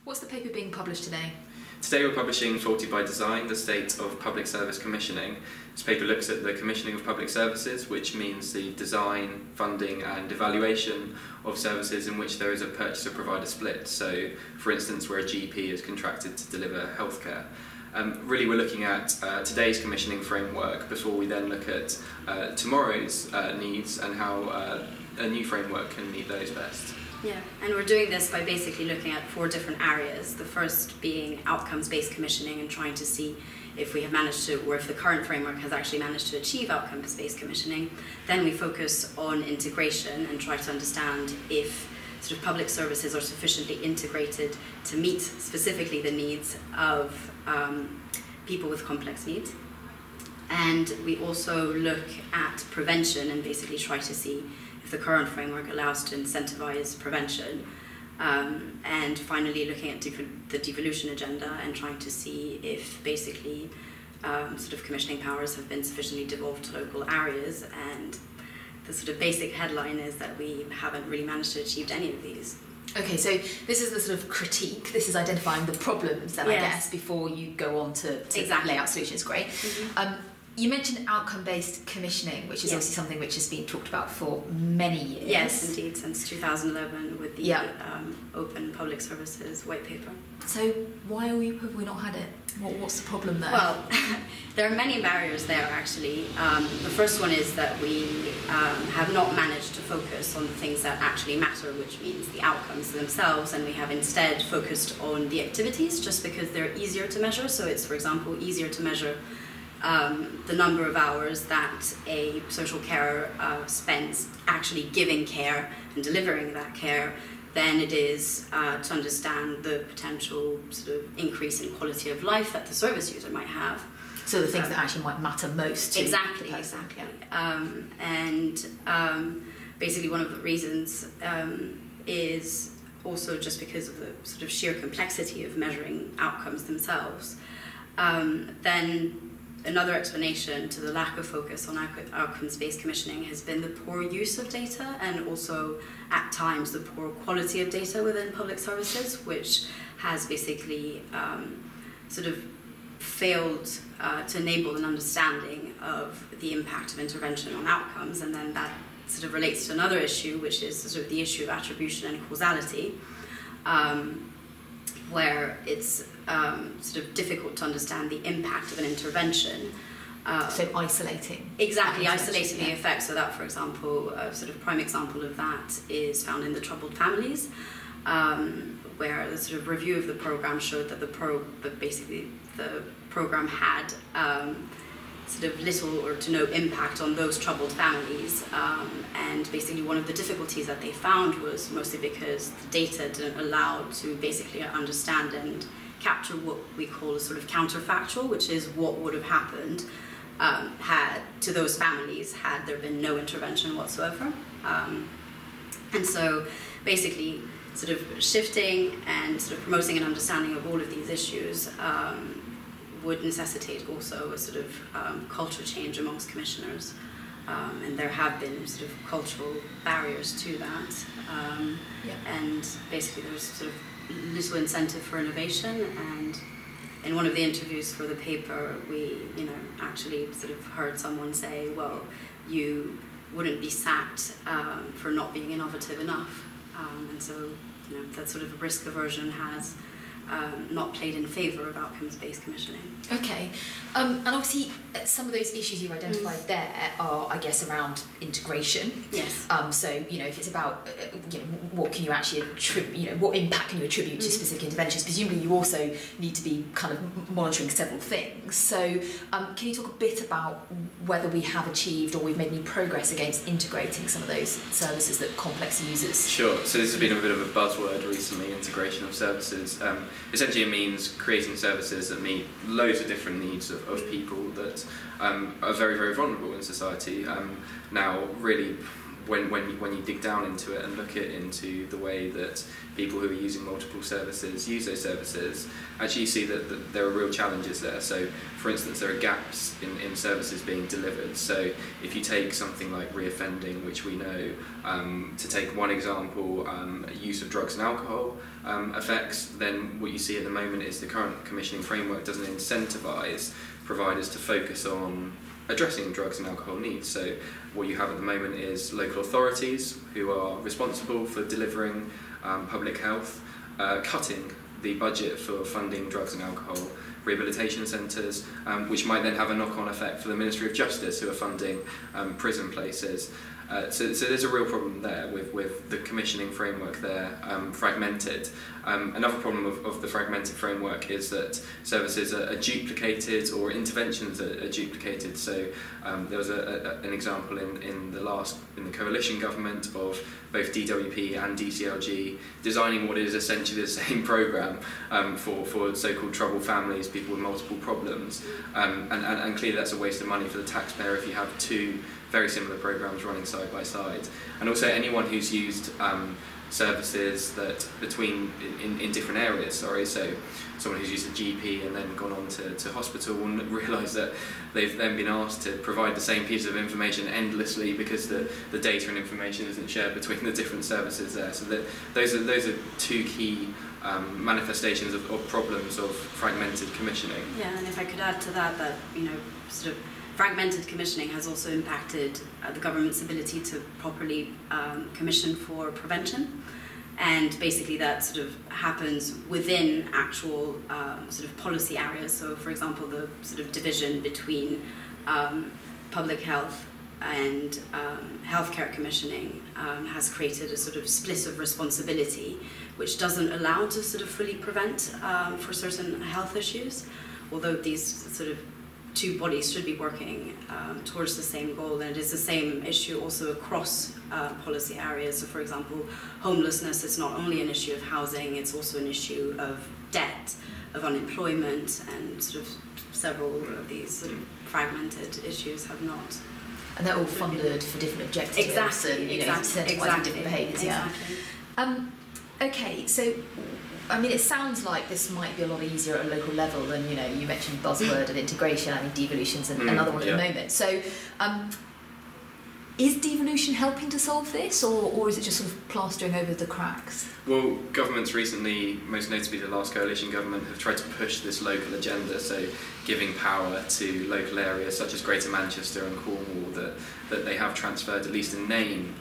What's the paper being published today? Today we're publishing Faulty by Design, the State of Public Service Commissioning. This paper looks at the commissioning of public services, which means the design, funding and evaluation of services in which there is a purchaser-provider split. So, for instance, where a GP is contracted to deliver healthcare. Really we're looking at today's commissioning framework before we then look at tomorrow's needs and how a new framework can meet those best. Yeah, and we're doing this by basically looking at 4 different areas. The first being outcomes-based commissioning and trying to see if we have managed to, or if the current framework has actually managed to achieve outcomes-based commissioning. Then we focus on integration and try to understand if sort of public services are sufficiently integrated to meet specifically the needs of people with complex needs. And we also look at prevention and basically try to see if the current framework allows to incentivize prevention. And finally looking at the devolution agenda and trying to see if basically sort of commissioning powers have been sufficiently devolved to local areas. And the sort of basic headline is that we haven't really managed to achieve any of these. Okay, so this is the sort of critique, this is identifying the problems then, yes. I guess, before you go on to exactly. Lay out solutions. Great. Mm-hmm. You mentioned outcome-based commissioning, which is obviously something which has been talked about for many years. Yes, indeed, since 2011 with the Open Public Services white paper. So why have we not had it? What's the problem there? Well, there are many barriers there, actually. The first one is that we have not managed to focus on the things that actually matter, which means the outcomes themselves, and we have instead focused on the activities just because they're easier to measure. So it's, for example, easier to measure the number of hours that a social carer spends actually giving care and delivering that care than it is to understand the potential sort of increase in quality of life that the service user might have. So the things that actually might matter most to exactly, the person. Exactly. Basically one of the reasons is also just because of the sort of sheer complexity of measuring outcomes themselves. Then another explanation to the lack of focus on outcomes-based commissioning has been the poor use of data and also, at times, the poor quality of data within public services, which has basically sort of failed to enable an understanding of the impact of intervention on outcomes. And then that sort of relates to another issue, which is sort of the issue of attribution and causality, where it's sort of difficult to understand the impact of an intervention. So isolating. Exactly, isolating the effect. So that, for example, a sort of prime example of that is found in the troubled families, where the sort of review of the program showed that the program had sort of little or to no impact on those troubled families, and basically one of the difficulties that they found was mostly because the data didn't allow to basically understand and capture what we call a sort of counterfactual, which is what would have happened had to those families had there been no intervention whatsoever. And so basically sort of shifting and sort of promoting an understanding of all of these issues would necessitate also a sort of culture change amongst commissioners, and there have been sort of cultural barriers to that, and basically there's sort of little incentive for innovation. And in one of the interviews for the paper, we actually sort of heard someone say, well, you wouldn't be sacked for not being innovative enough, and so that sort of risk aversion has not played in favour of outcomes-based commissioning. Okay, and obviously some of those issues you've identified there are, I guess, around integration. Yes. So if it's about what can you actually attribute, what impact can you attribute to specific interventions? Presumably you also need to be kind of monitoring several things. So can you talk a bit about whether we have achieved or we've made any progress against integrating some of those services that complex users? Sure. So this has been a bit of a buzzword recently, integration of services. Essentially it means creating services that meet loads of different needs of people that are very, very vulnerable in society. Now, really, when you dig down into it and look into the way that people who are using multiple services use those services, actually you see that there are real challenges there. So, for instance, there are gaps in services being delivered. So, if you take something like reoffending, which we know, to take one example, use of drugs and alcohol effects, then what you see at the moment is the current commissioning framework doesn't incentivise providers to focus on addressing drugs and alcohol needs. So what you have at the moment is local authorities who are responsible for delivering public health, cutting the budget for funding drugs and alcohol rehabilitation centres, which might then have a knock-on effect for the Ministry of Justice, who are funding prison places. So there's a real problem there with the commissioning framework there fragmented. Another problem of the fragmented framework is that services are duplicated, or interventions are duplicated. So there was an example in the coalition government of both DWP and DCLG designing what is essentially the same programme for so-called troubled families, people with multiple problems. And clearly that's a waste of money for the taxpayer if you have two very similar programmes running side by side. And also anyone who's used services that in different areas, so someone who's used a GP and then gone on to hospital will realise that they've then been asked to provide the same piece of information endlessly because the data and information isn't shared between the different services there. So those are two key manifestations of problems of fragmented commissioning. Yeah, and if I could add to that, sort of fragmented commissioning has also impacted the government's ability to properly commission for prevention, and basically that sort of happens within actual sort of policy areas. So, for example, the sort of division between public health and healthcare commissioning has created a sort of split of responsibility, which doesn't allow to sort of fully prevent for certain health issues, although these sort of two bodies should be working towards the same goal, and it is the same issue also across policy areas. So, for example, homelessness is not only an issue of housing, it's also an issue of debt, of unemployment, and sort of several of these sort of fragmented issues have not. And they're all funded for different objectives and incentivizing different behaviours. Exactly. Yeah. Okay, so I mean, it sounds like this might be a lot easier at a local level than, you mentioned the buzzword of integration. I mean, devolution's another one at the moment. So, is devolution helping to solve this, or is it just sort of plastering over the cracks? Well, governments recently, most notably the last coalition government, have tried to push this local agenda, so giving power to local areas such as Greater Manchester and Cornwall that they have transferred, at least in name,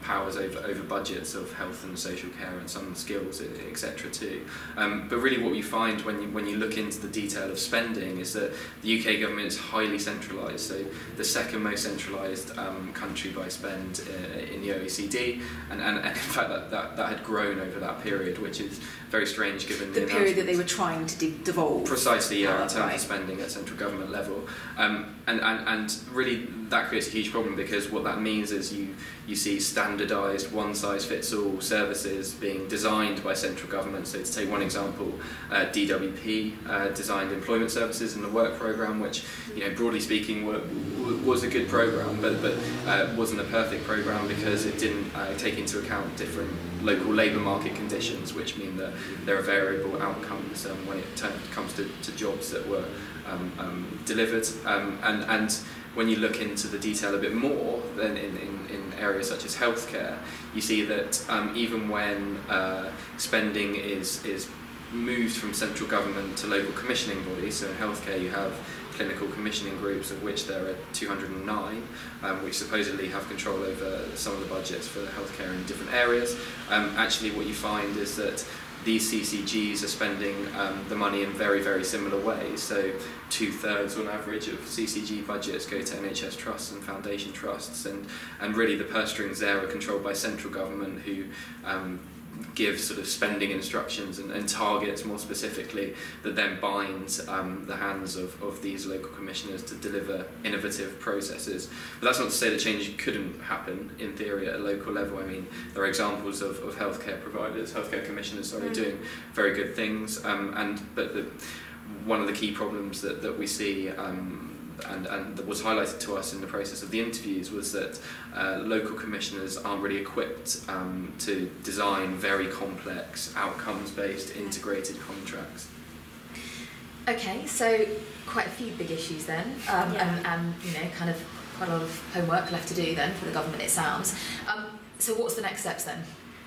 powers over budgets of health and social care and some skills, etc. too. But really what you find when you look into the detail of spending is that the UK government is highly centralised, so the second most centralised country by spend in the OECD, and in fact that had grown over that period, which is very strange given the period that they were trying to devolve. Precisely, yeah, in terms of spending at central government level. And really that creates a huge problem, because what that means is you see standardised one-size-fits-all services being designed by central government. So to take one example, DWP designed employment services in the work programme, which, broadly speaking, was a good programme, but wasn't a perfect programme because it didn't take into account different local labour market conditions, which mean that there are variable outcomes when it comes to jobs that were delivered. And when you look into the detail a bit more, then in areas such as healthcare, you see that even when spending is moved from central government to local commissioning bodies, so in healthcare you have clinical commissioning groups, of which there are 209, which supposedly have control over some of the budgets for healthcare in different areas. Actually what you find is that these CCGs are spending the money in very, very similar ways. So 2/3 on average of CCG budgets go to NHS trusts and foundation trusts, and really the purse strings there are controlled by central government, who give sort of spending instructions and targets more specifically that then bind the hands of these local commissioners to deliver innovative processes. But that's not to say that change couldn't happen in theory at a local level. I mean, there are examples of healthcare providers, healthcare commissioners, doing very good things, but one of the key problems that we see and that was highlighted to us in the process of the interviews was that local commissioners aren't really equipped to design very complex outcomes-based integrated contracts. Okay, so quite a few big issues then, and you know, kind of quite a lot of homework left to do then for the government, it sounds. So what's the next steps then?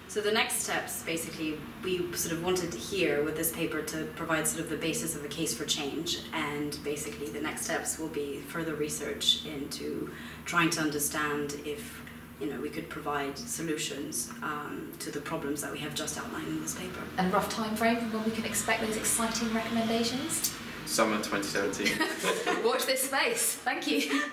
So the next steps, basically, we sort of wanted here with this paper to provide sort of the basis of a case for change, and basically the next steps will be further research into trying to understand if, you know, we could provide solutions to the problems that we have just outlined in this paper. And a rough time frame for when we can expect those exciting recommendations? Summer 2017. Watch this space. Thank you.